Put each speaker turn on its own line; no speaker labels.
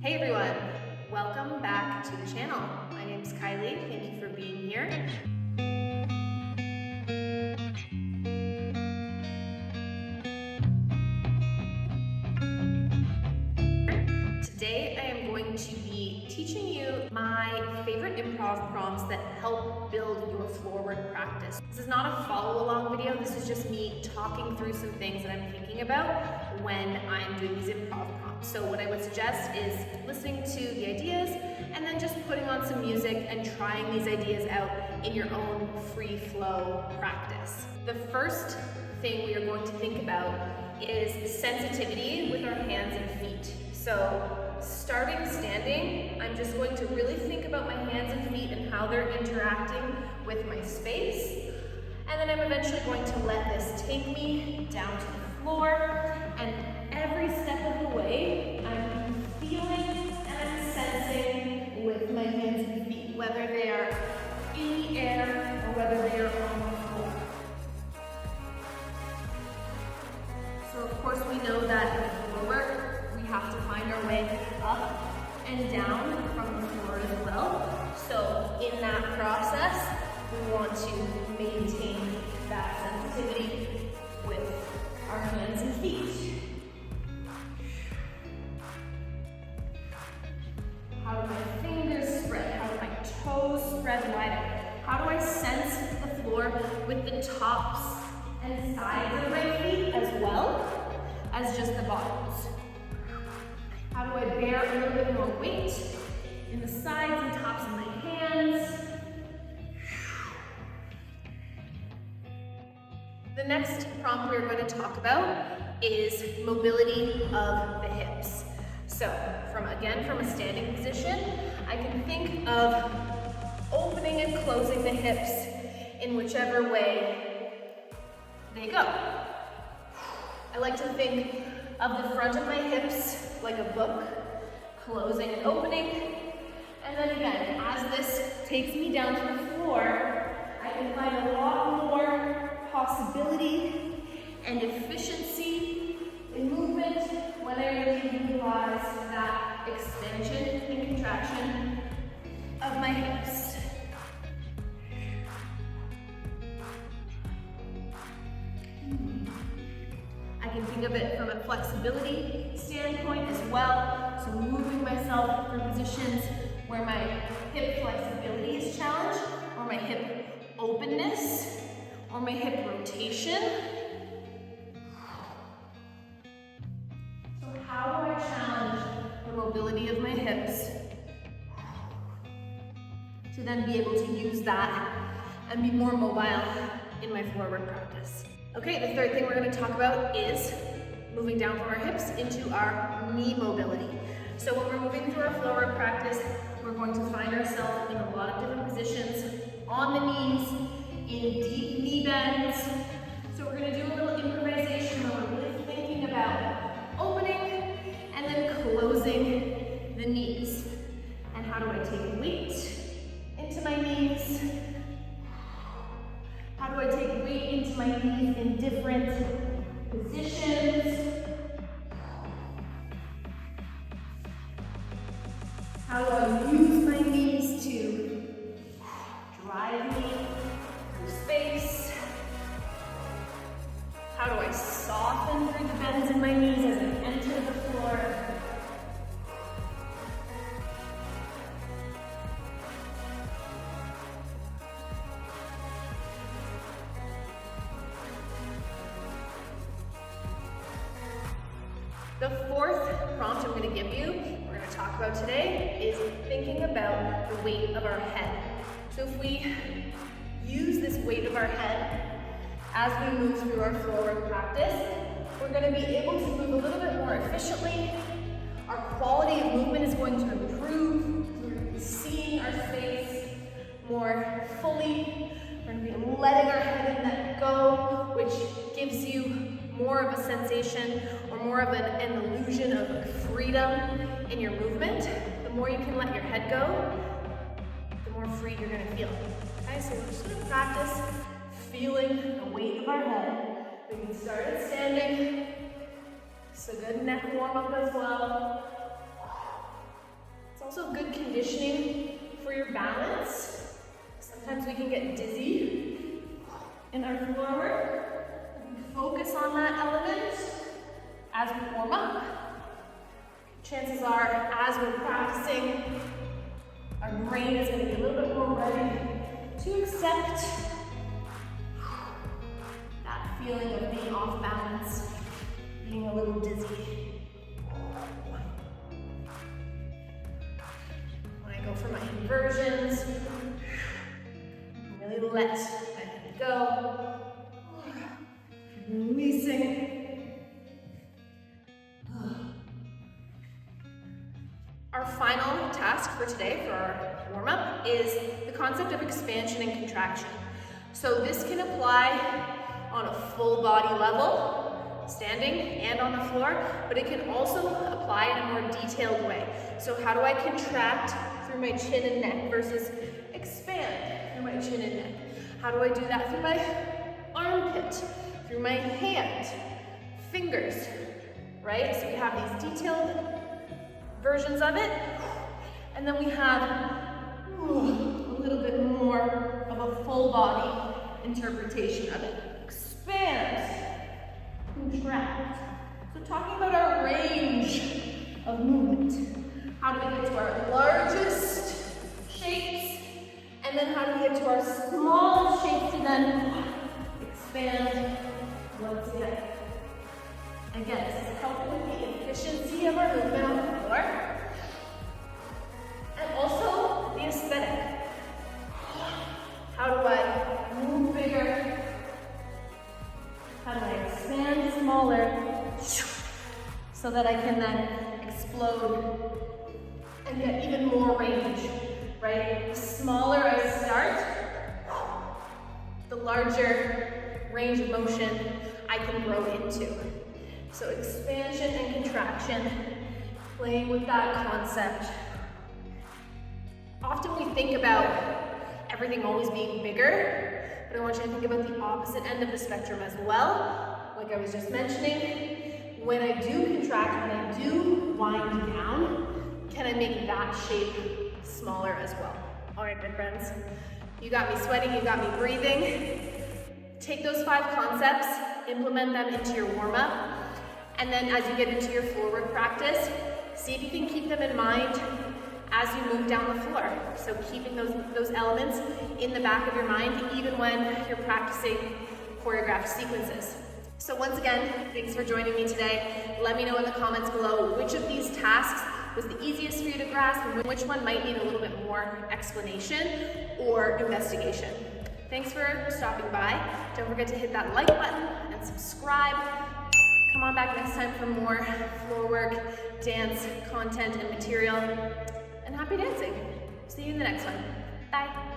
Hey everyone, welcome back to the channel. My name is Kylie, thank you for being here. Today I am going to be teaching you my favorite improv prompts that help build your floor work practice. This is not a follow along video, this is just me talking through some things that I'm thinking about when I'm doing these improv prompts. So what I would suggest is listening to the ideas and then just putting on some music and trying these ideas out in your own free flow practice. The first thing we are going to think about is sensitivity with our hands and feet. So starting standing, I'm just going to really think about my hands and feet and how they're interacting with my space. And then I'm eventually going to let this take me down to the floor. And every step of the way, I'm feeling and I'm sensing with my hands and feet, whether they are in the air or whether they are on the floor. So of course we know that in floor work, we have to find our way up and down from the floor as well. So in that process, we want to maintain that sensitivity with our hands and feet. How do my fingers spread? How do my toes spread wider? How do I sense the floor with the tops and sides of my feet as well as just the bottoms? How do I bear a little bit more weight in the sides and tops of my hands? The next prompt we're going to talk about is mobility of the hips. So from a standing position, I can think of opening and closing the hips in whichever way they go. I like to think of the front of my hips like a book, closing and opening. And then again, as this takes me down to the floor, I can find a lot more possibility and efficiency in movement when I really utilize that extension and contraction of my hips. I can think of it from a flexibility standpoint as well. So moving myself through positions where my hip flexibility is challenged, or my hip openness, or my hip rotation. So how do I challenge the mobility of my hips to then be able to use that and be more mobile in my floor work practice? Okay, the third thing we're going to talk about is moving down from our hips into our knee mobility. So when we're moving through our floor work practice, we're going to find ourselves in a lot of different positions on the knees, in deep knee bends. So we're going to do a little improvisation where we're really thinking about opening and then closing the knees. And how do I take weight into my knees? How do I take weight into my knees in different positions? How do I use my knees to drive me through space? How do I soften through the bends in my knees as I enter the floor? The fourth prompt I'm going to give you, we're going to talk about today, is thinking about the weight of our head. So if we use this weight of our head as we move through our floor work practice, we're going to be able to move a little bit more efficiently. Our quality of movement is going to improve. We're going to be seeing our space more fully. We're going to be letting our head and neck go, which gives you more of a sensation or more of an illusion of freedom in your movement. The more you can let your head go, the more free you're going to feel. Okay, so we're just going to practice feeling the weight of our head. We can start at standing. So good neck warm up as well. Also good conditioning for your balance. Sometimes we can get dizzy in our floor work. Focus on that element as we warm up. Chances are, as we're practicing, our brain is going to be a little bit more ready to accept that feeling of being off balance, being a little dizzy. When I go for my inversions, really let my head go, releasing. Our final task for today, for our warm-up, is the concept of expansion and contraction. So this can apply on a full body level, standing and on the floor, but it can also apply in a more detailed way. So how do I contract through my chin and neck versus expand through my chin and neck? How do I do that through my armpit, through my hand, fingers, right? So we have these detailed versions of it, and then we have a little bit more of a full body interpretation of it. Expand, contract. So talking about our range of movement. How do we get to our largest shapes, and then how do we get to our smallest shapes and then expand once again. Again, this is helping with the efficiency of our movement on the floor, and also the aesthetic. How do I move bigger? How do I expand smaller so that I can then explode and get even more range, right? The smaller I start, the larger range of motion I can grow into. So expansion and contraction, playing with that concept. Often we think about everything always being bigger, but I want you to think about the opposite end of the spectrum as well. Like I was just mentioning, when I do contract, when I do wind down, can I make that shape smaller as well? All right, my friends, you got me sweating, you got me breathing. Take those 5 concepts, implement them into your warm-up, and then as you get into your floor work practice, see if you can keep them in mind as you move down the floor. So keeping those elements in the back of your mind, even when you're practicing choreographed sequences. So once again, thanks for joining me today. Let me know in the comments below which of these tasks was the easiest for you to grasp and which one might need a little bit more explanation or investigation. Thanks for stopping by. Don't forget to hit that like button and subscribe. Come on back next time for more floor work, dance, content, and material. And happy dancing. See you in the next one. Bye.